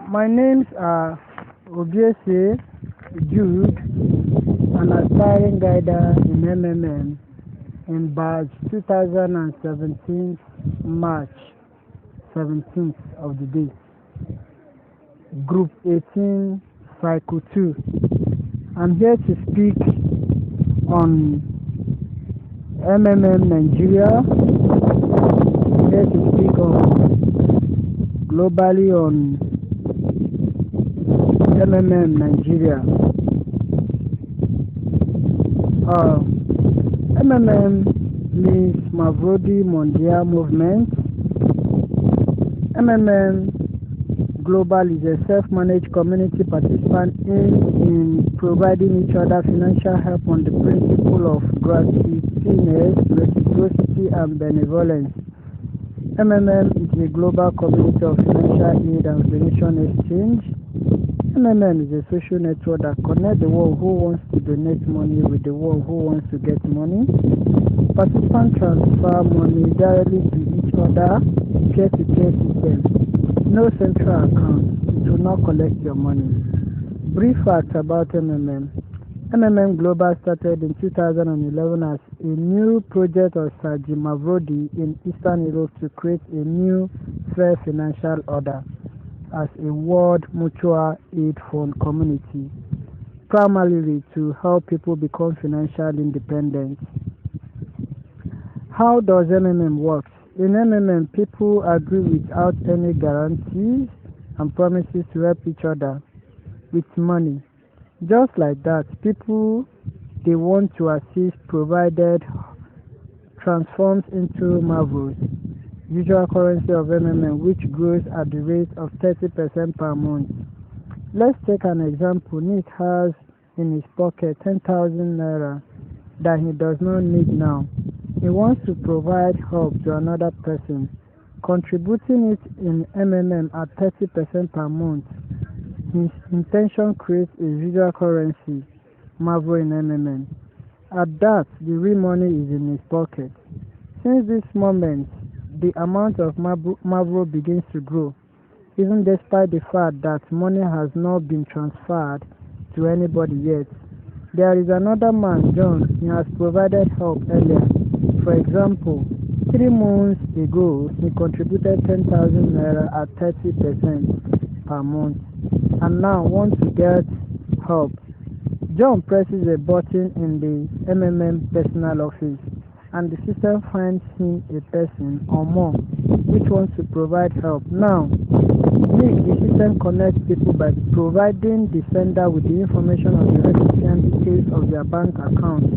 My names are Obiesie Jude, an aspiring guider in MMM in batch 2017 March 17th of the day, group 18, cycle 2. I'm here to speak on MMM Nigeria. I'm here to speak on globally on MMM Nigeria. MMM means Mavrodi Mondial Movement. MMM Global is a self-managed community participant in providing each other financial help on the principle of gratuitousness, reciprocity, and benevolence. MMM is a global community of financial aid and donation exchange. MMM is a social network that connects the one who wants to donate money with the one who wants to get money. Participants transfer money directly to each other, peer-to-peer system. No central account. It will not collect your money. Brief facts about MMM. MMM Global started in 2011 as a new project of Sergei Mavrodi in Eastern Europe to create a new fair financial order as a world mutual aid fund community, primarily to help people become financially independent. How does MMM work? In MMM, people agree without any guarantees and promises to help each other with money. Just like that, people they want to assist provided transforms into marvels, usual currency of MMM, which grows at the rate of 30% per month. Let's take an example. Nick has in his pocket 10,000 naira that he does not need now. He wants to provide help to another person, contributing it in MMM at 30% per month. His intention creates a visual currency, Marvel in MMM. At that, the real money is in his pocket. Since this moment, the amount of Marvel begins to grow, even despite the fact that money has not been transferred to anybody yet. There is another man, John. He has provided help earlier. For example, 3 months ago, he contributed 10,000 naira at 30% per month, and now wants to get help. John presses a button in the MMM personal office, and the system finds him a person or more which wants to provide help. Now, the system connects people by providing the sender with the information of the recipient details of their bank account.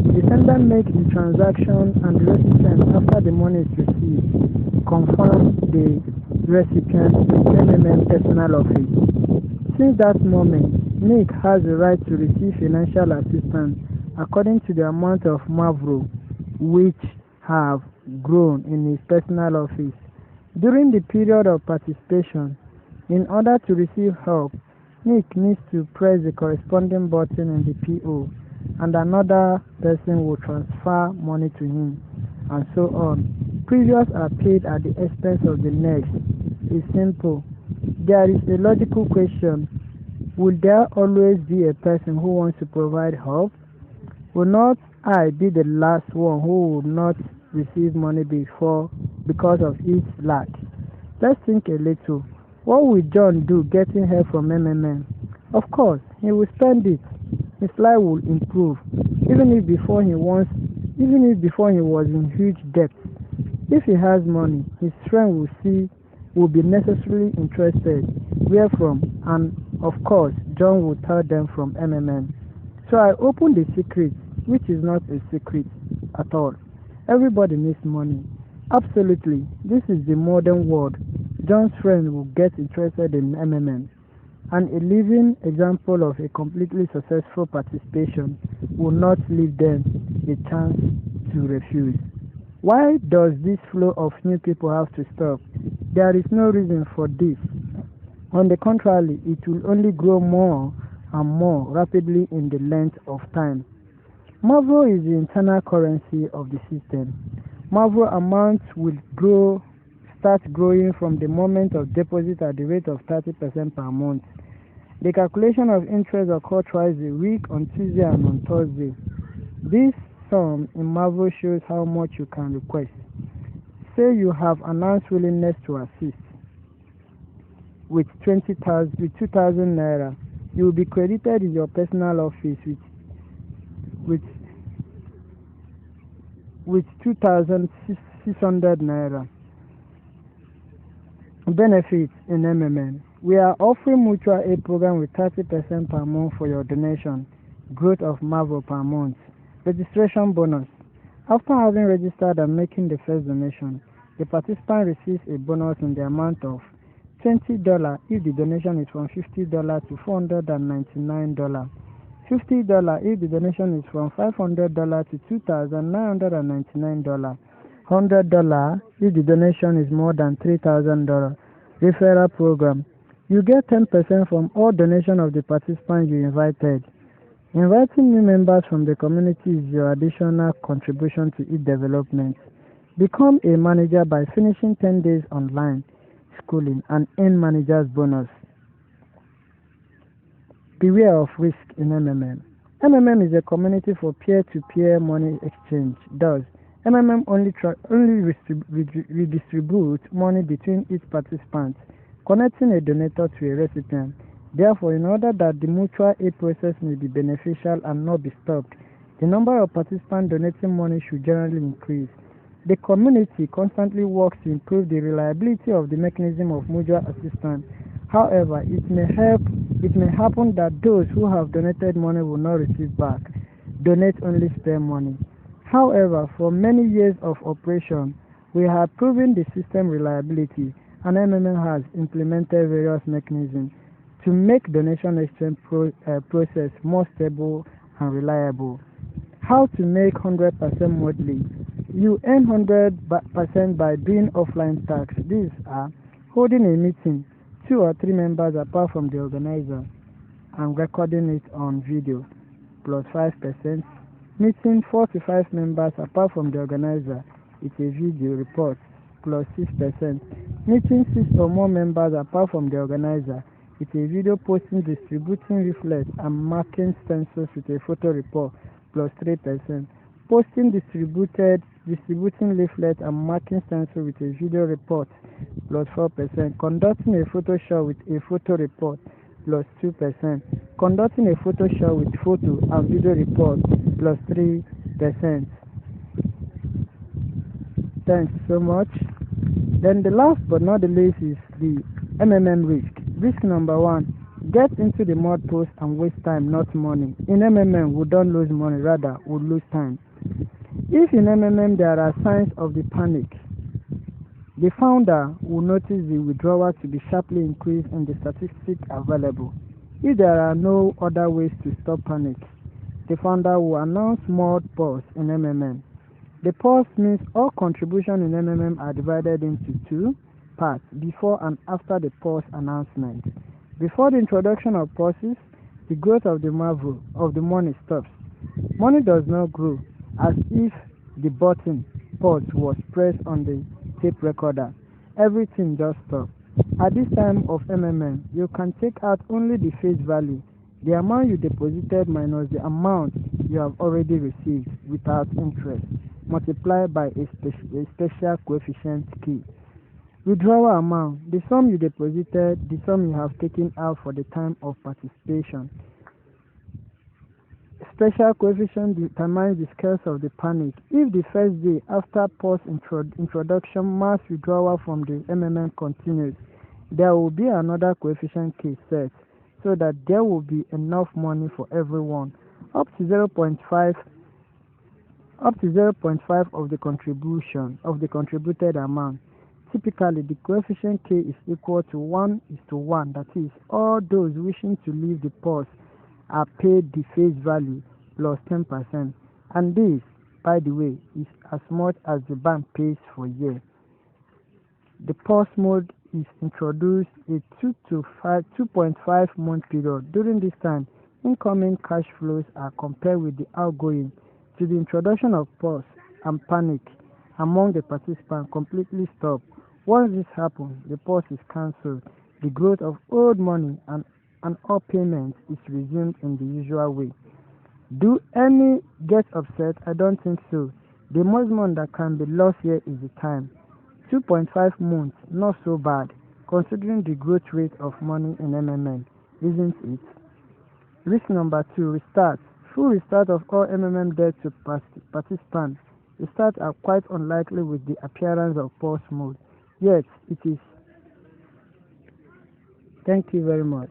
The sender makes the transaction, and the recipient, after the money is received, confirms the recipient with MMM personal office. Since that moment, Nick has the right to receive financial assistance according to the amount of Mavro which have grown in his personal office. During the period of participation, in order to receive help, Nick needs to press the corresponding button in the PO, and another person will transfer money to him, and so on. Previous are paid at the expense of the next. It's simple. There is a logical question. Will there always be a person who wants to provide help? Will not I be the last one who would not receive money because of its lack? Let's think a little. What will John do getting help from MMM? Of course, he will spend it. His life will improve, even if before he was in huge debt. If he has money, his friend will be necessarily interested. Where from? And of course, John will tell them from MMM. So I opened the secret, which is not a secret at all. Everybody needs money. Absolutely. This is the modern world. John's friend will get interested in MMM. And a living example of a completely successful participation will not leave them a chance to refuse. Why does this flow of new people have to stop? There is no reason for this. On the contrary, it will only grow more and more rapidly in the length of time. Marvel is the internal currency of the system. Marvel amounts will grow starts growing from the moment of deposit at the rate of 30% per month. The calculation of interest occurs twice a week, on Tuesday and on Thursday. This sum in Marvel shows how much you can request. Say you have announced willingness to assist with 2,000 naira. You will be credited in your personal office with 2,600 naira. Benefits in MMM. We are offering mutual aid program with 30% per month for your donation. Growth of Marvel per month. Registration bonus. After having registered and making the first donation, the participant receives a bonus in the amount of $20 if the donation is from $50 to $499. $50 if the donation is from $500 to $2,999. $100 if the donation is more than $3,000. Referral program. You get 10% from all donation of the participants you invited. Inviting new members from the community is your additional contribution to its development. Become a manager by finishing 10 days online schooling and earn manager's bonus. Beware of risk in MMM. MMM is a community for peer-to-peer money exchange. Thus, MMM only redistributes money between its participants, connecting a donator to a recipient. Therefore, in order that the mutual aid process may be beneficial and not be stopped, the number of participants donating money should generally increase. The community constantly works to improve the reliability of the mechanism of mutual assistance. However, it may happen that those who have donated money will not receive back. Donate only spare money. However, for many years of operation, we have proven the system reliability, and MMM has implemented various mechanisms to make donation exchange process more stable and reliable. How to make 100% monthly? You earn 100% by doing offline tasks. These are holding a meeting, 2 or 3 members apart from the organizer, and recording it on video, plus 5%. Meeting 4 to 5 members apart from the organizer, it's a video report, plus 6%. Meeting 6 or more members apart from the organizer, it's a video posting, distributing leaflets and marking stencils with a photo report, plus 3%. Posting, distributing leaflets and marking stencils with a video report, plus 4%. Conducting a photo show with a photo report, plus 2%. Conducting a photo show with photo and video report, plus 3%. Thanks so much. Then the last but not the least is the MMM risk. Risk number 1, get into the mud post and waste time, not money. In MMM, we don't lose money, rather we lose time. If in MMM there are signs of the panic, the founder will notice the withdrawal to be sharply increased in the statistics available. If there are no other ways to stop panic, the founder will announce mud pause in MMM. The pause means all contributions in MMM are divided into 2 parts, before and after the pause announcement. Before the introduction of pauses, the growth of the money stops. Money does not grow as if the button pause was pressed on the tape recorder. Everything just stops. At this time of MMM, you can take out only the face value, the amount you deposited minus the amount you have already received without interest, multiplied by a special coefficient key. Withdrawal amount, the sum you deposited, the sum you have taken out for the time of participation. Special coefficient determines the scale of the panic. If the first day after pause introduction mass withdrawal from the MMM continues, there will be another coefficient key set so that there will be enough money for everyone, up to 0.5 of the contributed amount. Typically, the coefficient k is equal to 1:1. That is, all those wishing to leave the pause are paid the face value plus 10%. And this, by the way, is as much as the bank pays for a year. The pause mode is introduced a 2.5 month period. During this time, incoming cash flows are compared with the outgoing. To the introduction of pause and panic among the participants completely stop. Once this happens, the pause is cancelled, the growth of old money and all payments is resumed in the usual way. Do any get upset? I don't think so. The most money that can be lost here is the time. 2.5 months, not so bad, considering the growth rate of money in MMM, isn't it? Risk number 2, restart. Full restart of all MMM debt to participants. Restarts are quite unlikely with the appearance of pause mode. Yet, it is. Thank you very much.